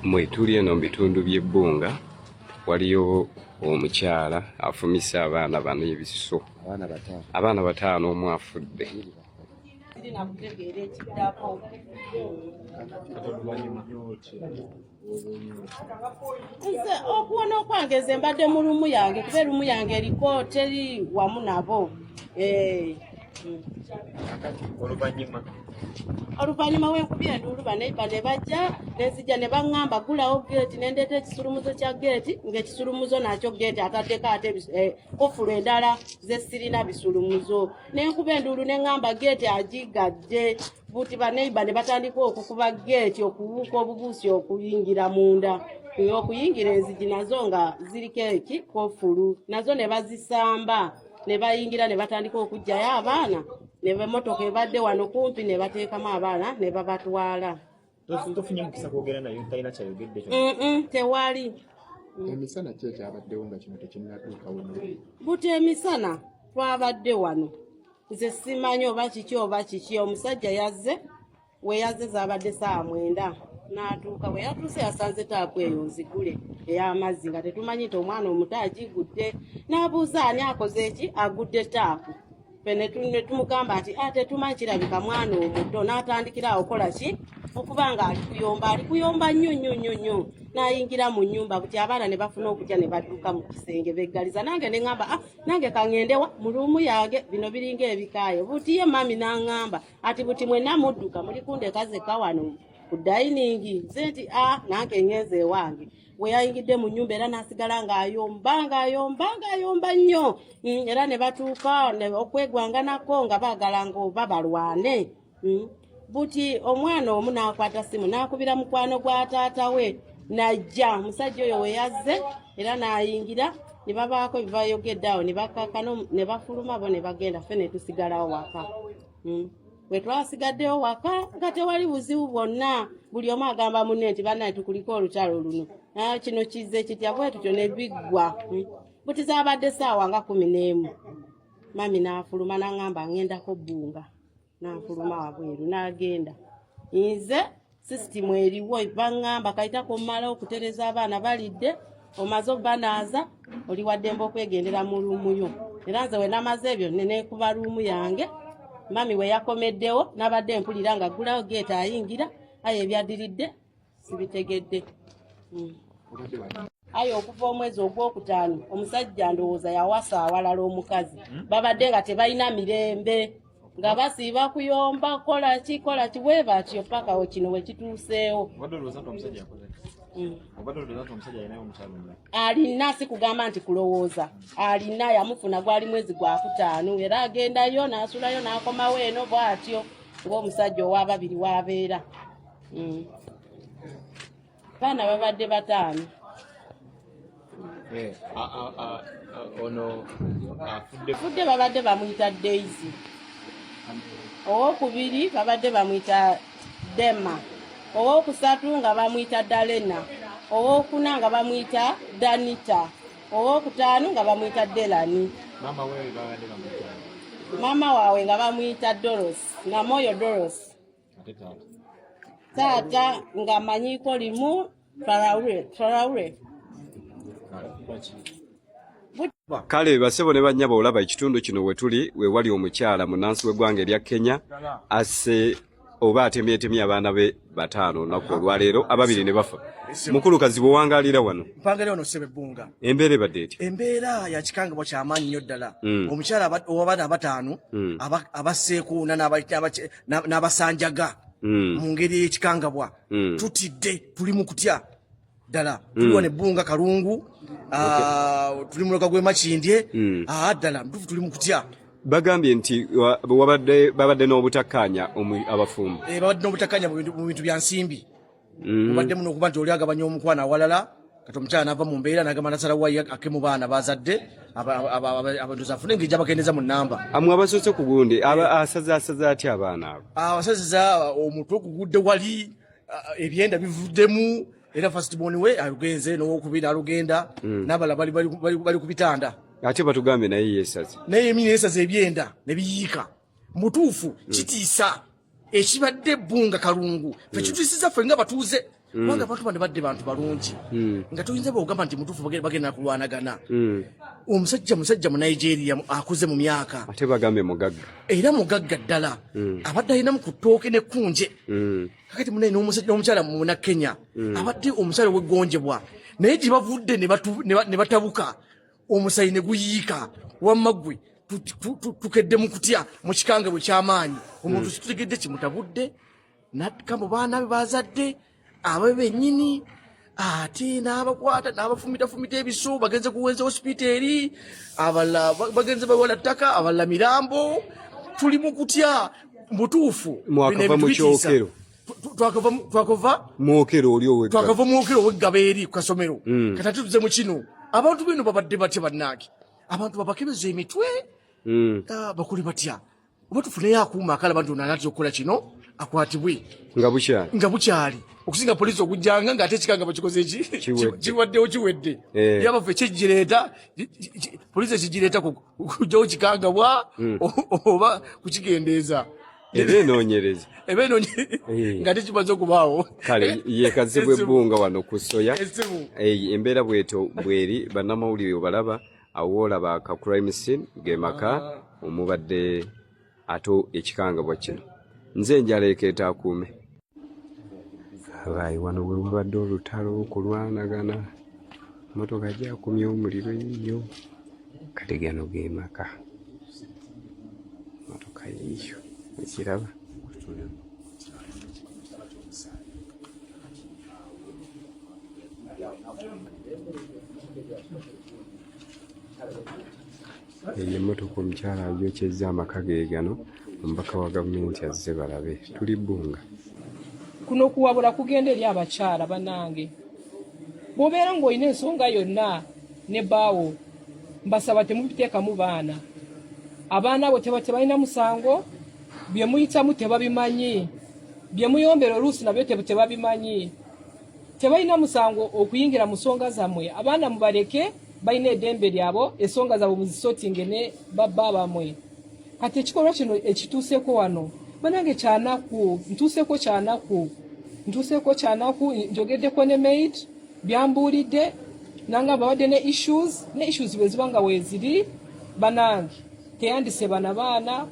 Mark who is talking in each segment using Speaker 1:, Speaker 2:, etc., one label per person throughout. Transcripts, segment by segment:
Speaker 1: mwe tuli eno mu bitundu by'ebbunga waliyo omukyala afumisa abaana bano ebisuso abaana bataano omu afudde.
Speaker 2: Okuwona okwangeze mbadde mu lumu yange kuba erumu yange eriko teri wamu nabo. Oluvannyuma w'enkubye enduulu baneiba ne bajja nenzija ne baŋŋamba gulawo geeti ne ndeeta ekisulumuzo kya geeti ng'ekisulumuzo nakyo geeti ataddeko ate kufulu endala ze sirina bisulumuzo. N'enkuba enduulu ne ŋŋamba geeti agigadde buti baneiba ne batandika okukuba geeti okubuuka obubuusi okuyingira munda. Okuyingira enzigi nazo nga ziriko eki kofulu nazo ne bazisamba ne bayingira ne batandika okugjayo abaana ne b'emmotoka ebadde wano kumpi ne bateekamu abaana ne babatwala.
Speaker 3: Tofunye mukisa kwogera naye talina kyayogedde
Speaker 2: tewali.
Speaker 4: Emisana ki ekyabaddewo nga kino tekinnatuukawo?
Speaker 2: Buti emisana twabadde wano nze simanyi oba kiki omusajja yazze we yazze zaabadde saa 9 n'atuuka bwe yatuuse yasanze taapu eyo nzigule ey'amazzi nga tetumanyi nti omwana omuto agigudde n'abuuza ani akoze eki agudde taapu. Ne tumugamba nti tetumanyi kirabika mwana omuto n'atandikira awo kola ki okuba nga ali kuyomba nnyo n'ayingira mu nnyumba buti abaana ne bafuna okutya ne badduka mu kisenge beggaliza. Nange ne ŋŋamba nange kaŋŋendewa mu luumu yange bino biringa ebikaayo buti ye mami n'aŋŋamba ati buti mwenna mudduka muli kundeka zekka wano ku dayiningi nze nti nange ngenze ewange. We yayingidde mu nnyumba era n'asigala ng'ayomba nnyo era ne batuuka okwegwanganako nga baagala ng'oba balwane. Buti omwana omu n'akwata simu n'akubira mukwano gwa taata we n'ajja omusajja oyo we yazze era n'ayingira ne babaako bibayogedde awo ne bakakano ne bafuluma bo ne bagenda ffe ne tusigalawo waka. Bwe twasigaddewo waka nga tewali buzibu bwonna buli omu agamba munne nti bannaye tukuliko olutalo luno kino kizze kitya bwe tutyo ne biggwa. Buti zaabadde ssaawa nga 11 mami n'afuluma n'aŋŋamba ŋŋendako bbunga n'afuluma wabweru n'agenda. Nze sisitimu eriwo baŋŋamba kayitako mmala okutereza abaana balidde omaze obbanaaza oli waddemba okwegendera mu luumuyo era nze we namaze ebyo neneekuba luumu yange. Mami we yakomeddewo nabadde mpulira nga gulawo geeti ayingira aye ebyaddiridde sibitegedde. Aye okuva omwezi ogwokutaano omusajja ndowooza yawasa awalala omukazi babadde nga tebalina mirembe nga basiiba kuyomba kola ki bwe batyo paka kino we kituuseewo. Alina si kugamba nti kulowooza alina yamufuna gwali mwezi gwa 5 era agendayo n'asulayo n'akomawo eno bw'atyo ng'omusajja ow'ababiri w'abeera. Baana babadde 5. Fudde babadde bamuyita Daisy. Owokubiri babadde bamuyita Dema. Owokusatu nga bamuyita Dalena. Owokuna nga bamuyita Danita. Owokutaano nga bamuyita Delani. Mama waawe nga bamuyita Doros na Moyo Doros. Taata nga manyiko limu Traore.
Speaker 1: Kale basebo ne bannyaba olaba ekitundu kino we tuli we wali omukyala munansi w'eggwanga erya Kenya asse oba atemyetemye abaana be 5 olunaku olwaleero 2 ne bafa. Mukulukazi bwe wangalira wano
Speaker 5: mpangalira wano Ssebe Bbunga
Speaker 1: embeera ebadde eti?
Speaker 5: Embeera ya kikangabwa ky'amaanyi nnyo ddala. Omukyala ow'abaana 5 abasseekuuna n'abasanjaga mu ngeri y'ekikangabwa tutidde tuli mu kutya ddala. Tuli wano Ebbunga Kalungu tuli mu Muloga gw'e Makindye ddala ntufu tuli mu kutya.
Speaker 1: Bagambye nti babadde n'obutakkaanya abafumbo.
Speaker 5: Babadde n'obutakkaanya mu bintu bya nsimbi. Babadde muno okuba nti oli agabanya omukwana awalala kati omukyala n'ava mu mbeera n'agamba nasalawo ake mu baana bazadde abantu afune engeri gy'abakendeeza mu nnamba.
Speaker 1: Amwe abasoose ku gundi asaze atya abaana abo?
Speaker 5: Abasazizza omutwe okugudde wali ebyenda bivuddemu era first born we alugenze n'owokubiri alugenda n'abala bali ku bitanda.
Speaker 1: Ate batugambe naye yeesaze.
Speaker 5: Naye emini yeesaze ebyenda ne biyiika. Mutuufu kitiisa ekibadde Bbunga Kalungu. Ffe kituusiza ffe nga batuuze kubanga abantu bano badde bantu balungi nga tuyinza bwogamba nti mutuufu bagenda kulwanagana omusajja mu Nigeria akuze mu myaka
Speaker 1: ate bagambe mugagga
Speaker 5: era mugagga ddala abadde alinamu ku ttooke n'ekkunje kakati munaye n'omukyala muna Kenya abadde omukyala weggonjebwa naye gye bavudde ne batabuka omusayi ne guyiika wamma ggwe tukedde mu kutya mu kikange bwe ky'amaanyi omuntu kitutegedde kimutabudde nakka mu baana be bazadde ababe bennyini ate n'abakwata n'abafumita ebiso bagenze kuwenza hospitali abalala bagenze bawala ttaka abalala mirambo tuli mu kutya mutuufu
Speaker 1: mwakava mu kyokero
Speaker 5: twakava
Speaker 1: mwokero oli owegga
Speaker 5: twakava mwokero weggaba eri ku kasomero kati tuze mu kino abantu bino babadde batya bannaaki abantu babakebeza emitwe bakuli batya oba tufuneyo akuuma akalaba nti onanatya okukola kino akwatibwe nga bukyali okusinga poliisi okujjanga ng'ate ekikanga bakikoze kiwaddewo kiwedde yabafe ekyekgireeta poliisi ekigireeta kujjawo kikangabwa oba kukigendeeza
Speaker 1: eba enoonyereza
Speaker 5: ng'ate kimaze okubaawo
Speaker 1: kale yekazibwa ebbunga wano ku soya embeera bweto bweri bannamawulire obalaba awo olaba aka crime scene ge maka omubadde ato ekikangabwa kino nze njala ekeeta akuume abayi wano bwe bubadde olutalo kulwanagana motoka gyakumya omuliro ennyo kati gano ge maka motoka yiyo ekiraba eyo emmotoka omukyala ayokyezza amaka ge gano omubaka wa gavumenti azze balabe tuli bbunga
Speaker 6: kuno kuwabula kugenda eri abakyala banange bw'obeera ng'olina ensonga yonna ne baawo mbasaba temubiteekamu baana abaana abo tebalina musango bye muyitamu tebabimanyi bye muyombera oluusi nabyo tebabimanyi tebalina musango okuyingira mu nsonga zammwe abaana mubaleke balina eddembe lyabo ensonga zaabwe muzisotinge ne babba bamwe kati ekikolwa kino ekituuseeko wano banange kyanaku ntuuseeko kyanaku njogeddeko ne maid byambuulidde nanga babadde ne issues bwe ziba nga weeziri banange teyandise baana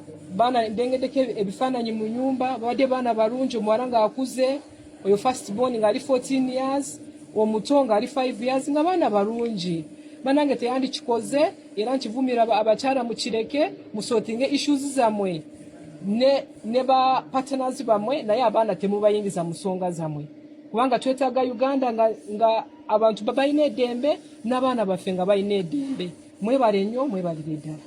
Speaker 6: ndengeddeko ebifaananyi mu nyumba babadde baana balungi omuwala ng'akuze oyo first born ng'ali 14 years omuto ng'ali 5 years nga baana balungi banange teyandikikoze era nkivumira abakyala mukireke musotinge issues zammwe ne ba partners bamwe naye abaana temubayingiza mu nsonga zammwe kubanga twetaaga Uganda nga abantu balina eddembe n'abaana baffe nga balina eddembe mwebale nnyo mwebalire ddala